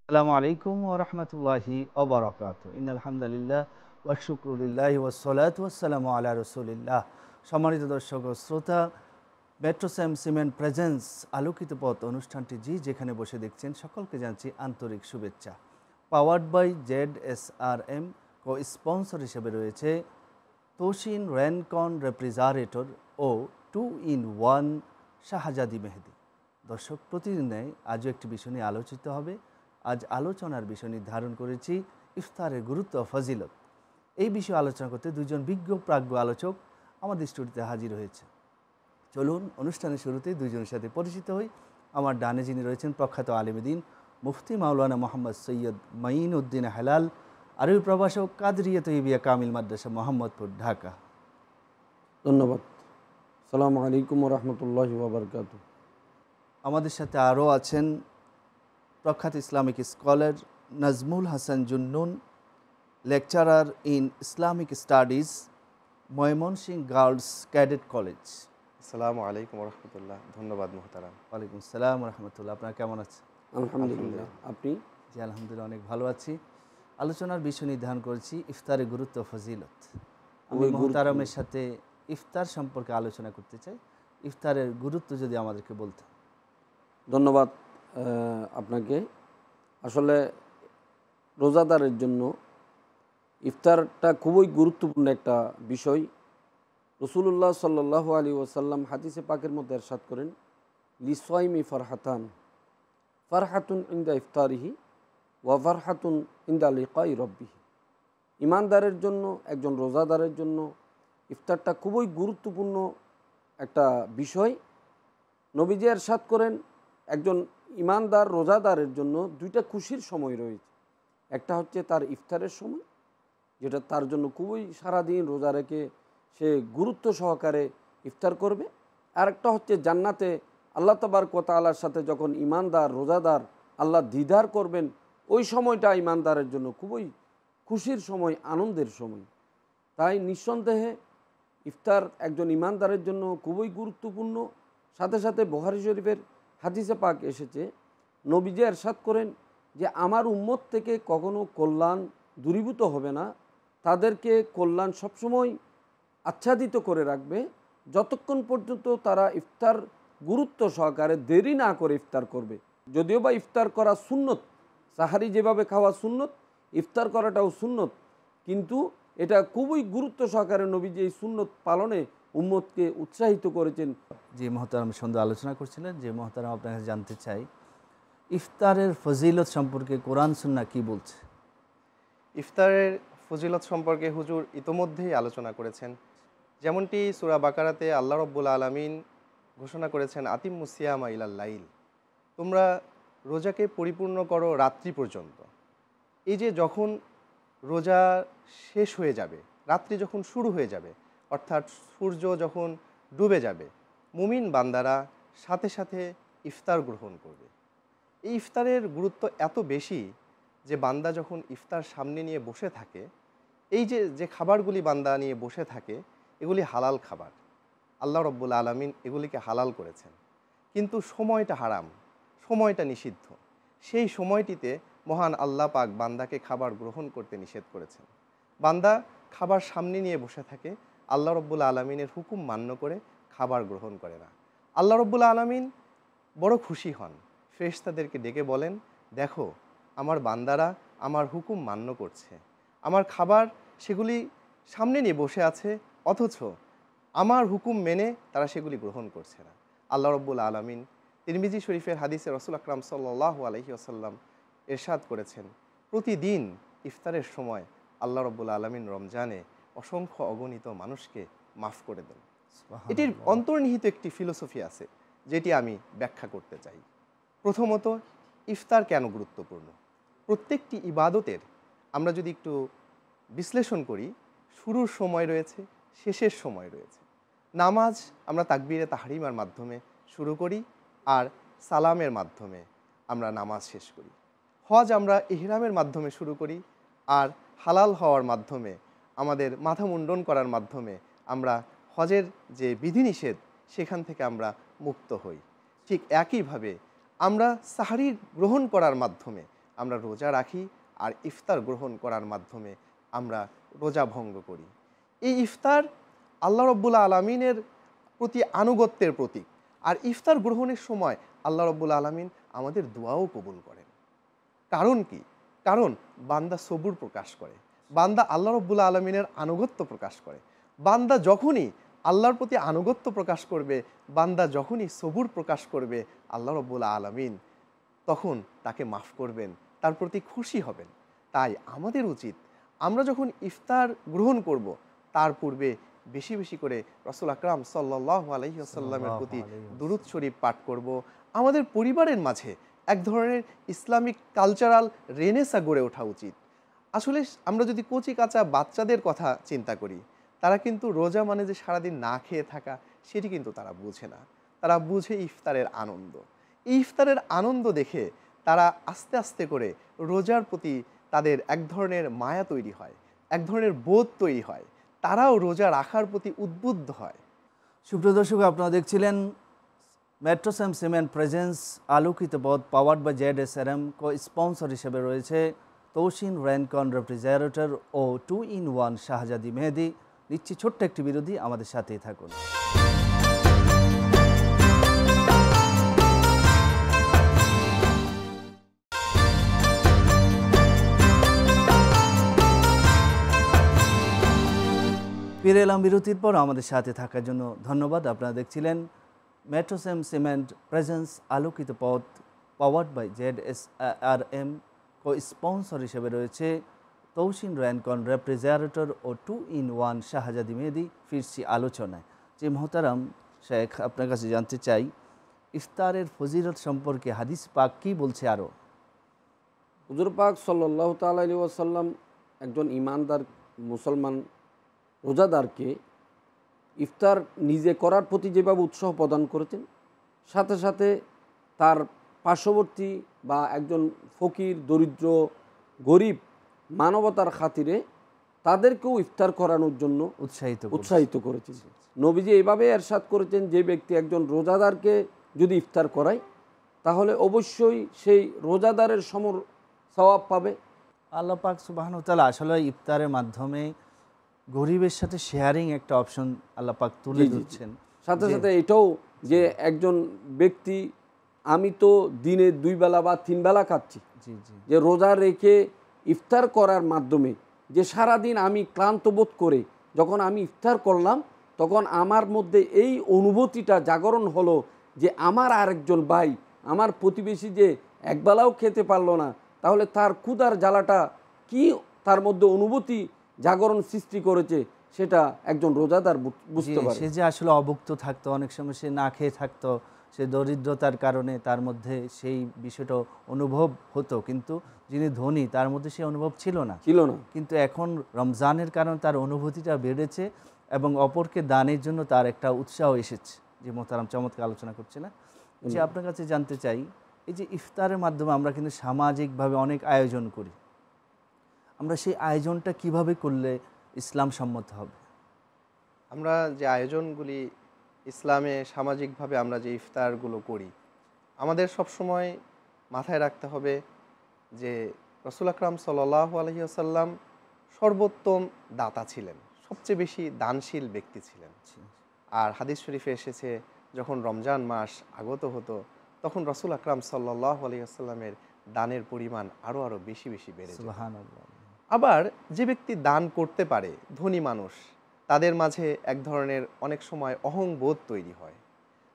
আসসালামু আলাইকুম ওয়া রাহমাতুল্লাহি ওয়া বারাকাতুহু। ইন্নাল হামদালিল্লাহ ওয়া শুকরু লিল্লাহি ওয়াস সালাতু ওয়াস সালামু আলা রাসূলিল্লাহ। সম্মানিত দর্শক ও শ্রোতা, মেট্রোস্যাম সিমেন্ট প্রেজেন্স আলোকিত পথ অনুষ্ঠানটি যেখানে বসে দেখছেন সকলকে জানাচ্ছি আন্তরিক শুভেচ্ছা। Powered by ZSRM, co sponsor হিসেবে রয়েছে তোশিন রেনকন রেফ্রিজারেটর ও 2-in-1 শাহজাদি মেহেদি। দর্শক, প্রতিদিনে আজও একটি বিষয় নিয়ে আলোচিত হবে। আজ আলোচনার বিষয় নির্ধারণ করেছি ইফতারের গুরুত্ব ও ফজিলত। এই বিষয়ে আলোচনা করতে দুজন বিজ্ঞ প্রাজ্ঞ আলোচক আমাদের স্টুডিওতে হাজির হয়েছে। চলুন অনুষ্ঠানের শুরুতেই দুজনের সাথে পরিচিত হই। আমার ডানে যিনি রয়েছেন প্রখ্যাত আলেমদ্বীন মুফতি মাওলানা মোহাম্মদ সৈয়দ মাইন উদ্দিন হেলাল, আরবি প্রভাষক, কাদরিয়া তৈবিয়া কামিল মাদ্রাসা, মোহাম্মদপুর, ঢাকা। ধন্যবাদ। আসসালামু আলাইকুম রহমতুল্লাহি ওয়া বারাকাতুহু। আমাদের সাথে আরও আছেন প্রখ্যাত Islamic scholar Nazmul Hasan Zunnun, lecturer in Islamic studies, Mymensingh girls cadet college. আসসালামু আলাইকুম রহমতুল্লাহ। ধন্যবাদ মোহতারাম। ওয়ালাইকুম সালাম রহমতুল্লাহ। আপনার কেমন আছেন? আলহামদুলিল্লাহ। আপনি? জি আলহামদুলিল্লাহ, অনেক ভালো আছি। আলোচনার বিষয় নির্ধারণ করেছি ইফতারের গুরুত্ব ও ফজিলত। আমি মোহতারামের সাথে ইফতার সম্পর্কে আলোচনা করতে চাই। ইফতারের গুরুত্ব যদি আমাদেরকে বলতেন। ধন্যবাদ আপনাকে। আসলে রোজাদারের জন্য ইফতারটা খুবই গুরুত্বপূর্ণ একটা বিষয়। রাসূলুল্লাহ সাল্লাল্লাহু আলাইহি ওয়াসাল্লাম হাদিসে পাকের মধ্যে ইরশাদ করেন, লিসাইমি ফারহাতান, ফারহাতুন ইনদা ইফতারিহি ওয়া ফারহাতুন ইনদা লিকাই রব্বিহি। ইমানদারের জন্য, একজন রোজাদারের জন্য ইফতারটা খুবই গুরুত্বপূর্ণ একটা বিষয়। নবীজি ইরশাদ করেন, একজন ইমানদার রোজাদারের জন্য দুইটা খুশির সময় রয়েছে। একটা হচ্ছে তার ইফতারের সময়, যেটা তার জন্য খুবই সারাদিন রোজা রেখে সে গুরুত্ব সহকারে ইফতার করবে। আর একটা হচ্ছে জান্নাতে আল্লাহ তাবারক ওয়া তাআলার সাথে যখন ইমানদার রোজাদার আল্লাহ দিদার করবেন, ওই সময়টা ইমানদারের জন্য খুবই খুশির সময়, আনন্দের সময়। তাই নিঃসন্দেহে ইফতার একজন ইমানদারের জন্য খুবই গুরুত্বপূর্ণ। সাথে সাথে বুখারী শরীফের হাদিসে পাক এসেছে, নবীজি ইরশাদ করেন যে আমার উম্মত থেকে কখনো কল্যাণ দূরীভূত হবে না, তাদেরকে কল্যাণ সবসময় আচ্ছাদিত করে রাখবে যতক্ষণ পর্যন্ত তারা ইফতার গুরুত্ব সহকারে দেরি না করে ইফতার করবে। যদিও বা ইফতার করা সুন্নত, সাহারি যেভাবে খাওয়া সুন্নত, ইফতার করাটাও সুন্নত, কিন্তু এটা খুবই গুরুত্ব সহকারে নবীজি এই সুন্নত পালনে উম্মতকে উৎসাহিত করেছেন। যে মহতারাম সুন্দর আলোচনা করছিলেন, যে মহতারাম আপনার কাছে জানতে চাই ইফতারের ফজিলত সম্পর্কে কোরআন সুন্নাহ কি বলছে? ইফতারের ফজিলত সম্পর্কে হুজুর ইতোমধ্যেই আলোচনা করেছেন। যেমনটি সূরা বাকারাতে আল্লাহ রব্বুল আলামিন ঘোষণা করেছেন, আতিম্মুস সিয়ামা ইলাল লাইল, তোমরা রোজাকে পরিপূর্ণ করো রাত্রি পর্যন্ত। এই যে যখন রোজা শেষ হয়ে যাবে, রাত্রি যখন শুরু হয়ে যাবে, অর্থাৎ সূর্য যখন ডুবে যাবে, মুমিন বান্দারা সাথে সাথে ইফতার গ্রহণ করবে। এই ইফতারের গুরুত্ব এত বেশি যে বান্দা যখন ইফতার সামনে নিয়ে বসে থাকে, এই যে যে খাবারগুলি বান্দা নিয়ে বসে থাকে, এগুলি হালাল খাবার। আল্লাহ রব্বুল আলামিন এগুলিকে হালাল করেছেন, কিন্তু সময়টা হারাম, সময়টা নিষিদ্ধ। সেই সময়টিতে মহান আল্লাহ পাক বান্দাকে খাবার গ্রহণ করতে নিষেধ করেছেন। বান্দা খাবার সামনে নিয়ে বসে থাকে, আল্লাহ রব্বুল আলামিনের হুকুম মান্য করে খাবার গ্রহণ করে না। আল্লাহ রব্বুল আলামিন বড় খুশি হন, ফেরেশতাদেরকে ডেকে বলেন, দেখো আমার বান্দারা আমার হুকুম মান্য করছে, আমার খাবার সেগুলি সামনে নিয়ে বসে আছে, অথচ আমার হুকুম মেনে তারা সেগুলি গ্রহণ করছে না। আল্লাহ রব্বুল আলামিন তিরমিজি শরীফের হাদিসে রাসূল আকরাম সাল্লাল্লাহু আলাইহি ওয়াসাল্লাম ইরশাদ করেছেন, প্রতিদিন ইফতারের সময় আল্লাহ রব্বুল আলামিন রমজানে অসংখ্য অগণিত মানুষকে মাফ করে দেন। এটির অন্তর্নিহিত একটি ফিলোসফি আছে, যেটি আমি ব্যাখ্যা করতে চাই। প্রথমত, ইফতার কেন গুরুত্বপূর্ণ? প্রত্যেকটি ইবাদতের আমরা যদি একটু বিশ্লেষণ করি, শুরুর সময় রয়েছে, শেষের সময় রয়েছে। নামাজ আমরা তাকবীরে তাহরিমার মাধ্যমে শুরু করি আর সালামের মাধ্যমে আমরা নামাজ শেষ করি। হজ আমরা ইহরামের মাধ্যমে শুরু করি আর হালাল হওয়ার মাধ্যমে, আমাদের মাথা মুন্ডন করার মাধ্যমে আমরা হজের যে বিধিনিষেধ সেখান থেকে আমরা মুক্ত হই। ঠিক একইভাবে আমরা সাহরি গ্রহণ করার মাধ্যমে আমরা রোজা রাখি আর ইফতার গ্রহণ করার মাধ্যমে আমরা রোজা ভঙ্গ করি। এই ইফতার আল্লাহ রব্বুল আলমিনের প্রতি আনুগত্যের প্রতীক। আর ইফতার গ্রহণের সময় আল্লাহ রব্বুল আলমিন আমাদের দোয়াও কবুল করেন। কারণ কি? কারণ বান্দা সবুর প্রকাশ করে, বান্দা আল্লাহ রব্বুল আলমিনের আনুগত্য প্রকাশ করে। বান্দা যখনই আল্লাহর প্রতি আনুগত্য প্রকাশ করবে, বান্দা যখনই সবুর প্রকাশ করবে, আল্লাহ রব্বুল আলমিন তখন তাকে মাফ করবেন, তার প্রতি খুশি হবেন। তাই আমাদের উচিত আমরা যখন ইফতার গ্রহণ করব তার পূর্বে বেশি বেশি করে রাসূল আকরাম সাল্লাল্লাহু আলাইহি ওয়াসাল্লামের প্রতি দুরূদ শরীফ পাঠ করব। আমাদের পরিবারের মাঝে এক ধরনের ইসলামিক কালচারাল রেনেসা গড়ে ওঠা উচিত। আসলে আমরা যদি কচি কাঁচা বাচ্চাদের কথা চিন্তা করি, তারা কিন্তু রোজা মানে যে সারাদিন না খেয়ে থাকা সেটি কিন্তু তারা বুঝে না। তারা বুঝে ইফতারের আনন্দ। এই ইফতারের আনন্দ দেখে তারা আস্তে আস্তে করে রোজার প্রতি তাদের এক ধরনের মায়া তৈরি হয়, এক ধরনের বোধ তৈরি হয়, তারাও রোজা রাখার প্রতি উদ্বুদ্ধ হয়। সুপ্রিয় দর্শক, আপনারা দেখছিলেন মেট্রোসেম সিমেন্ট প্রেজেন্স আলোকিত পথ powered by ZSRM। Co sponsor হিসেবে রয়েছে তৌসিন রেনকন রেফ্রিজারেটর ও 2-in-1 শাহজাদি মেহেদি। নিচ্ছি ছোট্ট একটি বিরতি, আমাদের সাথেই থাকুন। ফিরে এলাম বিরতির পর। আমাদের সাথে থাকার জন্য ধন্যবাদ। আপনারা দেখছিলেন মেট্রোসেম সিমেন্ট প্রেজেন্স আলোকিত পথ powered by ZSRM। Co sponsor হিসেবে রয়েছে তৌসিন রেনকন রেফ্রিজারেটর ও 2-in-1 শাহজাদি মেহেদি। ফিরছি আলোচনায়। যে মোহতারাম শেখ, আপনার কাছে জানতে চাই ইফতারের ফজিলত সম্পর্কে হাদিস পাক কি বলছে আরও? হুজুর পাক সাল্লাল্লাহু তাআলা আলাইহি ওয়াসাল্লাম একজন ঈমানদার মুসলমান রোজাদারকে ইফতার নিজে করার প্রতি যেভাবে উৎসাহ প্রদান করেছেন, সাথে সাথে তার পার্শ্ববর্তী বা একজন ফকির, দরিদ্র, গরিব, মানবতার খাতিরে তাদেরকেও ইফতার করানোর জন্য উৎসাহিত করেছেন। নবীজি এভাবে এরশাদ করেছেন, যে ব্যক্তি একজন রোজাদারকে যদি ইফতার করায় তাহলে অবশ্যই সেই রোজাদারের সওয়াব পাবে। আল্লাহ পাক সুবহানাহু ওয়া তাআলা আসলে ইফতারের মাধ্যমে গরিবের সাথে শেয়ারিং একটা অপশন আল্লাহ পাক তুলে দিচ্ছেন। সাথে সাথে এটাও যে একজন ব্যক্তি, আমি তো দিনে 2 বেলা বা 3 বেলা খাচ্ছি, যে রোজা রেখে ইফতার করার মাধ্যমে যে সারাদিন আমি ক্লান্ত বোধ করে যখন আমি ইফতার করলাম, তখন আমার মধ্যে এই অনুভূতিটা জাগরণ হলো যে আমার আরেকজন ভাই, আমার প্রতিবেশী যে একবেলাও খেতে পারলো না, তাহলে তার ক্ষুধার জ্বালাটা কি তার মধ্যে অনুভূতি জাগরণ সৃষ্টি করেছে, সেটা একজন রোজাদার বুঝতে পারে। সে যে আসলে অভুক্ত থাকতো, অনেক সময় সে না খেয়ে থাকতো, সে দরিদ্রতার কারণে তার মধ্যে সেই বিষয়টা অনুভব হতো, কিন্তু যিনি ধনী তার মধ্যে সেই অনুভব ছিল না। কিন্তু এখন রমজানের কারণে তার অনুভূতিটা বেড়েছে এবং অপরকে দানের জন্য তার একটা উৎসাহ এসেছে। যে মোহতারাম চমৎকার আলোচনা করছিলেন। যে আপনার কাছে জানতে চাই, এই যে ইফতারের মাধ্যমে আমরা কিন্তু সামাজিকভাবে অনেক আয়োজন করি, আমরা সেই আয়োজনটা কিভাবে করলে ইসলাম সম্মত হবে? আমরা যে আয়োজনগুলি ইসলামে সামাজিকভাবে আমরা যে ইফতারগুলো করি, আমাদের সবসময় মাথায় রাখতে হবে যে রাসূল আকরাম সাল্লাল্লাহু আলাইহি ওয়াসাল্লাম সর্বোত্তম দাতা ছিলেন, সবচেয়ে বেশি দানশীল ব্যক্তি ছিলেন। আর হাদিস শরীফে এসেছে, যখন রমজান মাস আগত হতো তখন রাসূল আকরাম সাল্লাল্লাহু আলাইহি ওয়াসাল্লামের দানের পরিমাণ আরও বেশি বেশি বেড়ে যেত। সুবহানাল্লাহ। আবার যে ব্যক্তি দান করতে পারে, ধনী মানুষ, তাদের মাঝে এক ধরনের অনেক সময় অহংবোধ তৈরি হয়,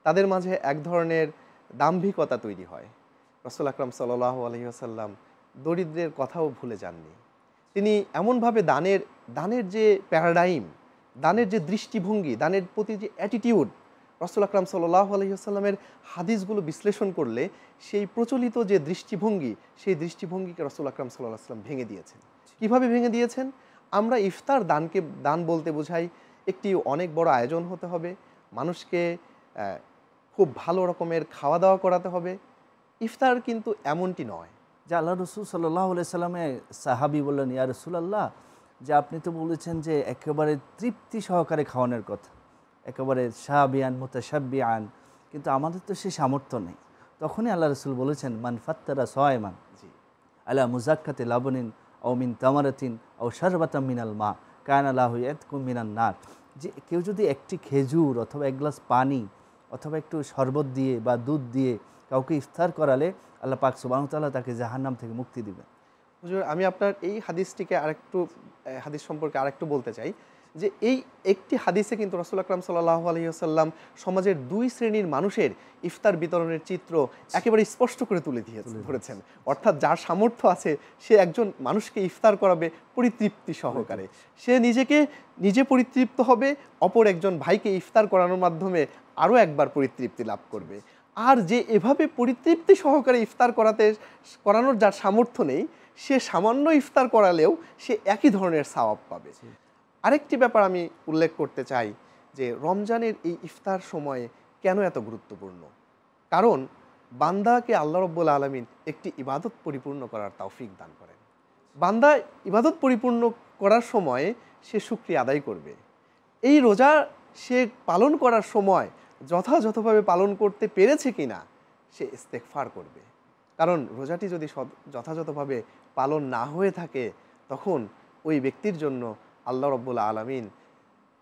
তাদের মাঝে এক ধরনের দাম্ভিকতা তৈরি হয়। রাসূল আকরাম সাল্লাল্লাহু আলাইহি ওয়াসাল্লাম দরিদ্রের কথাও ভুলে যাননি। তিনি এমনভাবে দানের যে প্যারাডাইম, দানের যে দৃষ্টিভঙ্গি, দানের প্রতি যে অ্যাটিটিউড, রাসূল আকরাম সাল্লাল্লাহু আলাইহি ওয়াসাল্লামের হাদিসগুলো বিশ্লেষণ করলে সেই প্রচলিত যে দৃষ্টিভঙ্গি, সেই দৃষ্টিভঙ্গিকে রাসূল আকরাম সাল্লাল্লাহু আলাইহি ওয়াসাল্লাম ভেঙে দিয়েছেন। কিভাবে ভেঙে দিয়েছেন? আমরা ইফতার দান বলতে বোঝাই একটি অনেক বড় আয়োজন হতে হবে, মানুষকে খুব ভালো রকমের খাওয়া দাওয়া করাতে হবে। ইফতার কিন্তু এমনটি নয়। যে আল্লাহ রসুল সাল্লাল্লাহু আলাইহি সাল্লামে সাহাবী বললেন, ইয়া রাসূলুল্লাহ, যে আপনি তো বলেছেন যে একেবারে তৃপ্তি সহকারে খাওয়ানোর কথা, একেবারে শাবিয়ান মুতাশাব্বিআন, কিন্তু আমাদের তো সেই সামর্থ্য নেই। তখনই আল্লাহ রসুল বলেছেন, মান ফাত্তারা সায়মান, আলা মুজাক্কাতে লাবনিন ও মিন তামারাতিন ও শারবাতাম মিনাল মা কানা লাহু ইয়াতকুম মিনান নার। যে কেউ যদি একটি খেজুর অথবা এক গ্লাস পানি অথবা একটু শরবত দিয়ে বা দুধ দিয়ে কাউকে ইফতার করালে আল্লাহ পাক সুবহানাহু ওয়া তাআলা তাকে জাহান্নাম থেকে মুক্তি দিবেন। হুজুর, আমি আপনার এই হাদিসটিকে আরেকটু হাদিস সম্পর্কে আরেকটু বলতে চাই যে এই একটি হাদিসে কিন্তু রাসূল আকরাম সাল্লাল্লাহু আলাইহি ওয়াসাল্লাম সমাজের দুই শ্রেণীর মানুষের ইফতার বিতরণের চিত্র একেবারে স্পষ্ট করে তুলে ধরেছেন। অর্থাৎ যার সামর্থ্য আছে সে একজন মানুষকে ইফতার করাবে পরিতৃপ্তি সহকারে, সে নিজে পরিতৃপ্ত হবে, অপর একজন ভাইকে ইফতার করানোর মাধ্যমে আরও একবার পরিতৃপ্তি লাভ করবে। আর যে এভাবে পরিতৃপ্তি সহকারে ইফতার করানোর যার সামর্থ্য নেই, সে সামান্য ইফতার করালেও সে একই ধরনের সওয়াব পাবে। আরেকটি ব্যাপার আমি উল্লেখ করতে চাই যে রমজানের এই ইফতার সময়ে কেন এত গুরুত্বপূর্ণ। কারণ বান্দাকে আল্লাহ রাব্বুল আলামিন একটি ইবাদত পরিপূর্ণ করার তৌফিক দান করেন। বান্দা ইবাদত পরিপূর্ণ করার সময়ে সে শুকরিয়া আদায় করবে। এই রোজা সে পালন করার সময় যথাযথভাবে পালন করতে পেরেছে কিনা সে ইস্তেগফার করবে। কারণ রোজাটি যদি যথাযথভাবে পালন না হয়ে থাকে তখন ওই ব্যক্তির জন্য আল্লাহ রাব্বুল আলামিন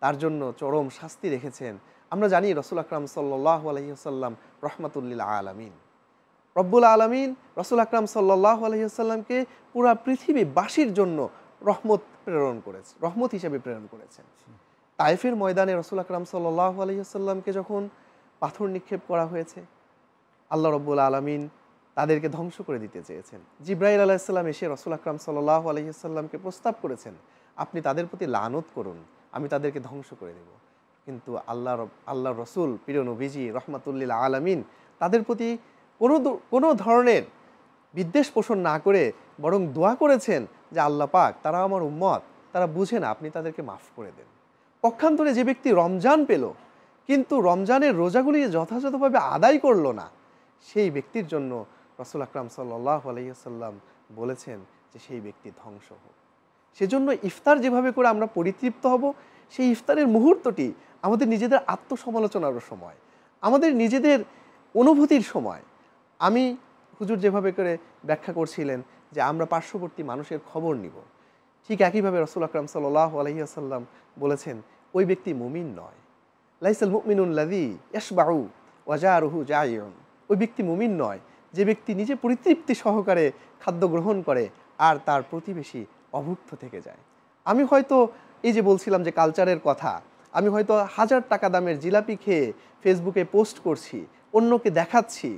তার জন্য চরম শাস্তি রেখেছেন। আমরা জানি রাসূল আকরাম সাল্লাল্লাহু আলাইহি ওয়াসাল্লাম রাহমাতুল লিল আলামিন। রব্বুল আলামিন রাসূল আকরাম সাল্লাল্লাহু আলাইহি ওয়াসাল্লামকে পুরা পৃথিবীবাসীর জন্য রহমত হিসেবে প্রেরণ করেছেন। তায়েফের ময়দানে রাসূল আকরাম সাল্লাল্লাহু আলাইহি ওয়াসাল্লামকে যখন পাথর নিক্ষেপ করা হয়েছে, আল্লাহ রাব্বুল আলামিন তাদেরকে ধ্বংস করে দিতে চেয়েছেন। জিবরাইল আলাইহিস সালাম এসে রাসূল আকরাম সাল্লাল্লাহু আলাইহি ওয়াসাল্লামকে প্রস্তাব করেছেন, আপনি তাদের প্রতি লানত করুন, আমি তাদেরকে ধ্বংস করে দেব। কিন্তু আল্লাহর রসুল প্রিয় নবীজি রাহমাতুল লিল আলামিন তাদের প্রতি কোনো ধরনের বিদ্বেষ পোষণ না করে বরং দোয়া করেছেন যে আল্লাহ পাক, তারা আমার উম্মত, তারা বুঝে না, আপনি তাদেরকে মাফ করে দেন। পক্ষান্তরে যে ব্যক্তি রমজান পেল কিন্তু রমজানের রোজাগুলি যথাযথভাবে আদায় করলো না, সেই ব্যক্তির জন্য রাসূল আকরাম সাল্লাল্লাহু আলাইহি ওয়াসাল্লাম বলেছেন যে সেই ব্যক্তি ধ্বংস হোক। সেজন্য ইফতার যেভাবে করে আমরা পরিতৃপ্ত হব, সেই ইফতারের মুহূর্তটি আমাদের নিজেদের আত্মসমালোচনারও সময়, আমাদের নিজেদের অনুভূতির সময়। আমি হুজুর যেভাবে করে ব্যাখ্যা করছিলেন যে আমরা পার্শ্ববর্তী মানুষের খবর নিব, ঠিক একইভাবে রাসূল আকরাম সাল্লাল্লাহু আলাইহি ওয়াসাল্লাম বলেছেন ওই ব্যক্তি মুমিন নয়। লাইসাল মুমিনুল লাযী ইয়াশবাউ ওয়া জারুহু জাইউন। ওই ব্যক্তি মুমিন নয় যে ব্যক্তি নিজে পরিতৃপ্তি সহকারে খাদ্য গ্রহণ করে আর তার প্রতিবেশী অভুক্ত থেকে যায়। আমি হয়তো এই যে বলছিলাম যে কালচারের কথা, আমি হয়তো 1000 টাকা দামের জিলাপি খেয়ে ফেসবুকে পোস্ট করছি, অন্যকে দেখাচ্ছি,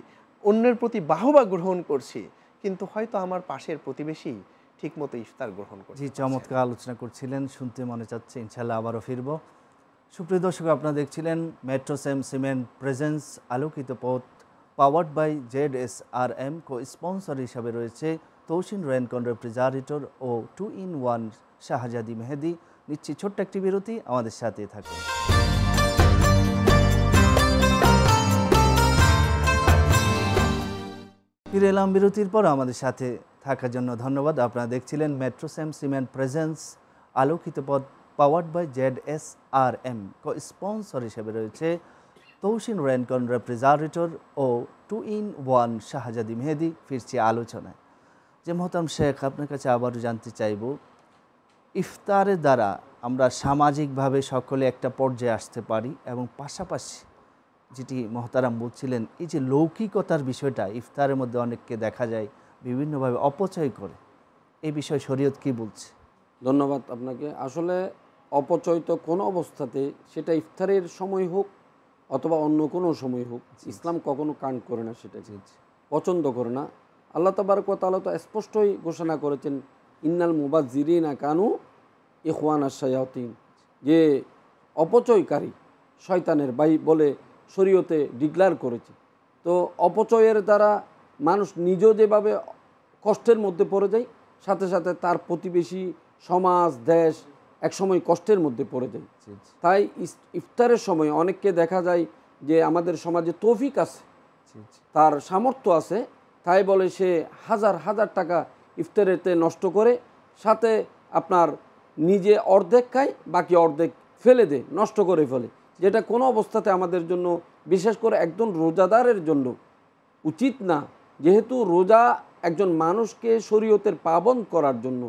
অন্যের প্রতি বাহবা গ্রহণ করছি, কিন্তু হয়তো আমার পাশের প্রতিবেশী ঠিকমতো ইফতার গ্রহণ করছে। জি, চমৎকার আলোচনা করছিলেন, শুনতে মনে চাচ্ছে ইনশাআল্লাহ আবারও ফিরব। সুপ্রিয় দর্শক, আপনারা দেখছিলেন মেট্রোসেম সিমেন্ট প্রেজেন্স আলোকিত পথ, powered by ZSRM। Co sponsor হিসাবে রয়েছে তৌসিন রেনকন রেফ্রিজারেটর ও 2-in-1 শাহজাদি মেহেদি। নিচ্ছি ছোট্ট একটি বিরতি, আমাদের সাথে থাকুন। ফিরে এলাম বিরতির পর। আমাদের সাথে থাকার জন্য ধন্যবাদ। আপনারা দেখছিলেন মেট্রোসেম সিমেন্ট প্রেজেন্স আলোকিত পথ, powered by ZSRM। Co sponsor হিসেবে রয়েছে তৌসিন রেনকন রেফ্রিজারেটর ও 2-in-1 শাহজাদি মেহেদি। ফিরছি আলোচনায়। যে মোহতারাম শেখ, আপনার কাছে আবারও জানতে চাইব, ইফতারের দ্বারা আমরা সামাজিকভাবে সকলে একটা পর্যায়ে আসতে পারি এবং পাশাপাশি যেটি মোহতারাম বলছিলেন, এই যে লৌকিকতার বিষয়টা ইফতারের মধ্যে অনেককে দেখা যায় বিভিন্নভাবে অপচয় করে, এই বিষয়ে শরীয়ত কি বলছে? ধন্যবাদ আপনাকে। আসলে অপচয় তো কোনো অবস্থাতে, সেটা ইফতারের সময় হোক অথবা অন্য কোনো সময় হোক, ইসলাম কখনো কান করে না, সেটা পছন্দ করে না। আল্লাহ তাবারক ওয়া তাআলা তো স্পষ্টই ঘোষণা করেছেন, ইন্নাল মুবাজ্জিরিনা কানু ইখওয়ানাশ শায়াতিন, যে অপচয়কারী শয়তানের ভাই বলে শরীয়তে ডিক্লেয়ার করেছে। তো অপচয়ের দ্বারা মানুষ নিজেও যেভাবে কষ্টের মধ্যে পড়ে যায়, সাথে সাথে তার প্রতিবেশী, সমাজ, দেশ একসময় কষ্টের মধ্যে পড়ে যায়। তাই ইফতারের সময় অনেককে দেখা যায় যে আমাদের সমাজে তৌফিক আছে, তার সামর্থ্য আছে, তাই বলে সে হাজার হাজার টাকা ইফতারেতে নষ্ট করে, সাথে আপনার নিজে অর্ধেক খায়, বাকি অর্ধেক ফেলে দেয়, নষ্ট করে ফেলে, যেটা কোনো অবস্থাতে আমাদের জন্য, বিশেষ করে একজন রোজাদারের জন্য উচিত না। যেহেতু রোজা একজন মানুষকে শরীয়তের পাবন করার জন্য,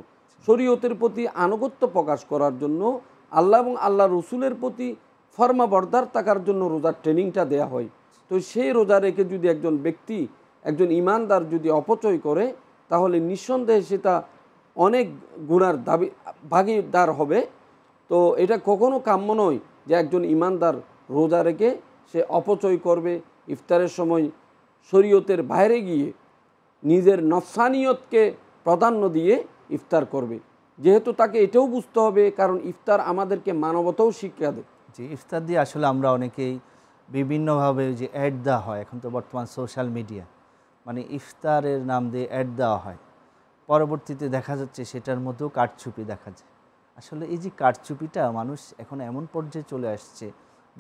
শরীয়তের প্রতি আনুগত্য প্রকাশ করার জন্য, আল্লাহ এবং আল্লাহ রসুলের প্রতি ফরমাবরদার থাকার জন্য রোজার ট্রেনিংটা দেয়া হয়। তো সেই রোজা রেখে যদি একজন ব্যক্তি, একজন ইমানদার যদি অপচয় করে, তাহলে নিঃসন্দেহে সেটা অনেক গুনার ভাগীদার হবে। তো এটা কখনো কাম্য নয় যে একজন ইমানদার রোজা রেখে সে অপচয় করবে, ইফতারের সময় শরীয়তের বাইরে গিয়ে নিজের নফসানিয়তকে প্রাধান্য দিয়ে ইফতার করবে। যেহেতু তাকে এটাও বুঝতে হবে, কারণ ইফতার আমাদেরকে মানবতাও শিক্ষা দেয়। জি, ইফতার দিয়ে আসলে আমরা অনেকেই বিভিন্নভাবে যে অ্যাড দেওয়া হয়, এখন তো বর্তমান সোশ্যাল মিডিয়া, মানে ইফতারের নাম দিয়ে অ্যাড দেওয়া হয়, পরবর্তীতে দেখা যাচ্ছে সেটার মধ্যেও কারচুপি দেখা যায়। আসলে এই যে কারচুপিটা মানুষ এখন এমন পর্যায়ে চলে আসছে,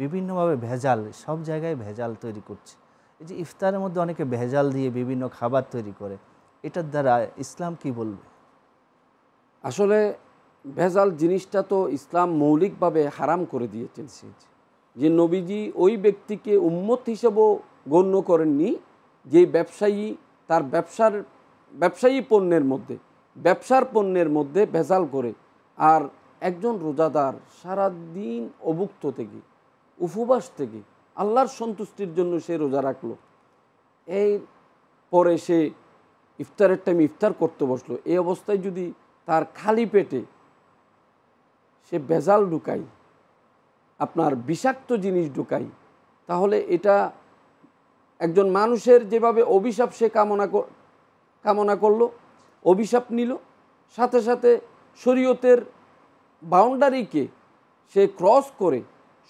বিভিন্নভাবে ভেজাল, সব জায়গায় ভেজাল তৈরি করছে। এই যে ইফতারের মধ্যে অনেকে ভেজাল দিয়ে বিভিন্ন খাবার তৈরি করে, এটার দ্বারা ইসলাম কি বলবে? আসলে ভেজাল জিনিসটা তো ইসলাম মৌলিকভাবে হারাম করে দিয়েছেন। যে নবীজি ওই ব্যক্তিকে উম্মত হিসেবেও গণ্য করেননি যে ব্যবসায়ী তার ব্যবসায়ী ব্যবসার পণ্যের মধ্যে ভেজাল করে। আর একজন রোজাদার সারাদিন অভুক্ত থেকে, উপবাস থেকে আল্লাহর সন্তুষ্টির জন্য সে রোজা রাখলো, এই পরে সে ইফতারের টাইমে ইফতার করতে বসলো, এই অবস্থায় যদি তার খালি পেটে সে ভেজাল ঢুকায়, আপনার বিষাক্ত জিনিস ঢুকায়, তাহলে এটা একজন মানুষের যেভাবে অভিশাপ সে কামনা করলো, অভিশাপ নিল, সাথে সাথে শরীয়তের বাউন্ডারিকে সে ক্রস করে,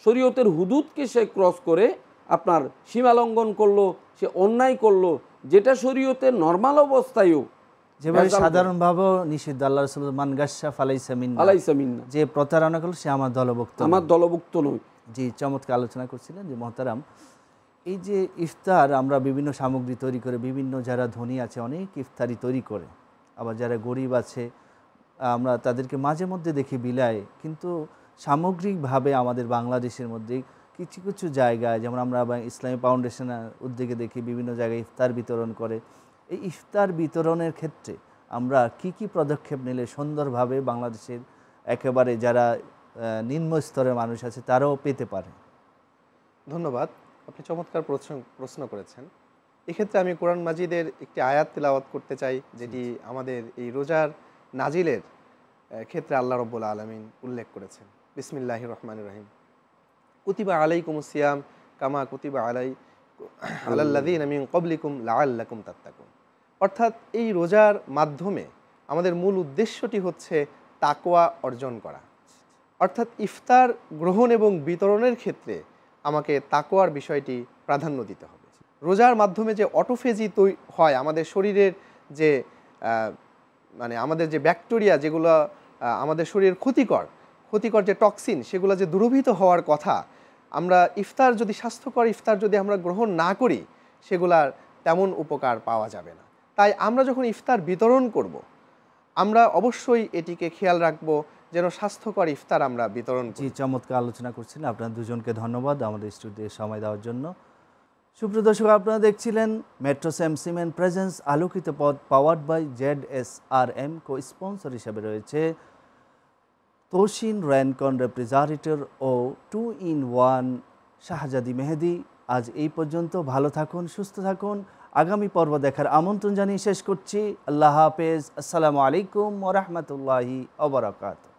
শরীয়তের হুদুদকে সে ক্রস করে আপনার সীমালঙ্ঘন করলো, সে অন্যায় করলো, যেটা শরীয়তের নর্মাল অবস্থায়ও যেভাবে সাধারণভাবে নিষিদ্ধ। আল্লাহ রাসূল মান গাশশা ফালাইসা মিন্না, যে প্রতারণা করলো সে আমার দলভুক্ত নয়। জি, চমৎকার আলোচনা করছিলেন যে মহতারাম। এই যে ইফতার আমরা বিভিন্ন সামগ্রী তৈরি করে, বিভিন্ন যারা ধনী আছে অনেক ইফতারি তৈরি করে, আবার যারা গরিব আছে আমরা তাদেরকে মাঝে মধ্যে দেখি বিলায়, কিন্তু সামগ্রিকভাবে আমাদের বাংলাদেশের মধ্যে কিছু কিছু জায়গায়, যেমন আমরা ইসলামী ফাউন্ডেশনের উদ্যোগে দেখি বিভিন্ন জায়গায় ইফতার বিতরণ করে। এই ইফতার বিতরণের ক্ষেত্রে আমরা কি কি পদক্ষেপ নিলে সুন্দরভাবে বাংলাদেশের একেবারে যারা নিম্ন স্তরের মানুষ আছে তারাও পেতে পারে? ধন্যবাদ, আপনি চমৎকার প্রশ্ন করেছেন। এক্ষেত্রে আমি কোরআন মাজিদের একটি আয়াত তিলাওয়াত করতে চাই, যেটি আমাদের এই রোজার নাজিলের ক্ষেত্রে আল্লাহ রাব্বুল আলামিন উল্লেখ করেছেন। বিসমিল্লাহির রহমানির রহিম। কুতিবা আলাইকুমুস সিয়াম কামা কুতিবা আলাল্লাযীনা মিন ক্বাবলিকুম লাআল্লাকুম তাত্তাকুন। অর্থাৎ এই রোজার মাধ্যমে আমাদের মূল উদ্দেশ্যটি হচ্ছে তাকওয়া অর্জন করা। অর্থাৎ ইফতার গ্রহণ এবং বিতরণের ক্ষেত্রে আমাকে তাকওয়ার বিষয়টি প্রাধান্য দিতে হবে। রোজার মাধ্যমে যে অটোফেজি হয় আমাদের শরীরের যে আমাদের যে ব্যাকটেরিয়া যেগুলো আমাদের শরীরের ক্ষতিকর যে টক্সিন, সেগুলো যে দূরীভূত হওয়ার কথা, আমরা ইফতার যদি স্বাস্থ্যকর ইফতার যদি আমরা গ্রহণ না করি, সেগুলার তেমন উপকার পাওয়া যাবে না। তাই আমরা যখন ইফতার বিতরণ করব, আমরা অবশ্যই এটিকে খেয়াল রাখব যেন স্বাস্থ্যকর ইফতার আমরা বিতরণ করি। চমৎকার আলোচনা করছিলেন, আপনার দুজনকে ধন্যবাদ আমাদের স্টুডিওতে সময় দেওয়ার জন্য। সুপ্রিয় দর্শক, আপনারা দেখছিলেন মেট্রোস্যাম সিমেন্ট প্রেজেন্স আলোকিত পথ, powered by ZSRM। Co sponsor হিসেবে রয়েছে তোশিন র্যানকন রেফ্রিজারেটর ও 2-in-1 শাহজাদি মেহেদি। আজ এই পর্যন্ত, ভালো থাকুন, সুস্থ থাকুন। আগামী পর্ব দেখার আমন্ত্রণ জানিয়ে শেষ করছি। আল্লাহ হাফেজ। আসসালামু আলাইকুম ওয়া রাহমাতুল্লাহি ওয়া বারাকাতুহু।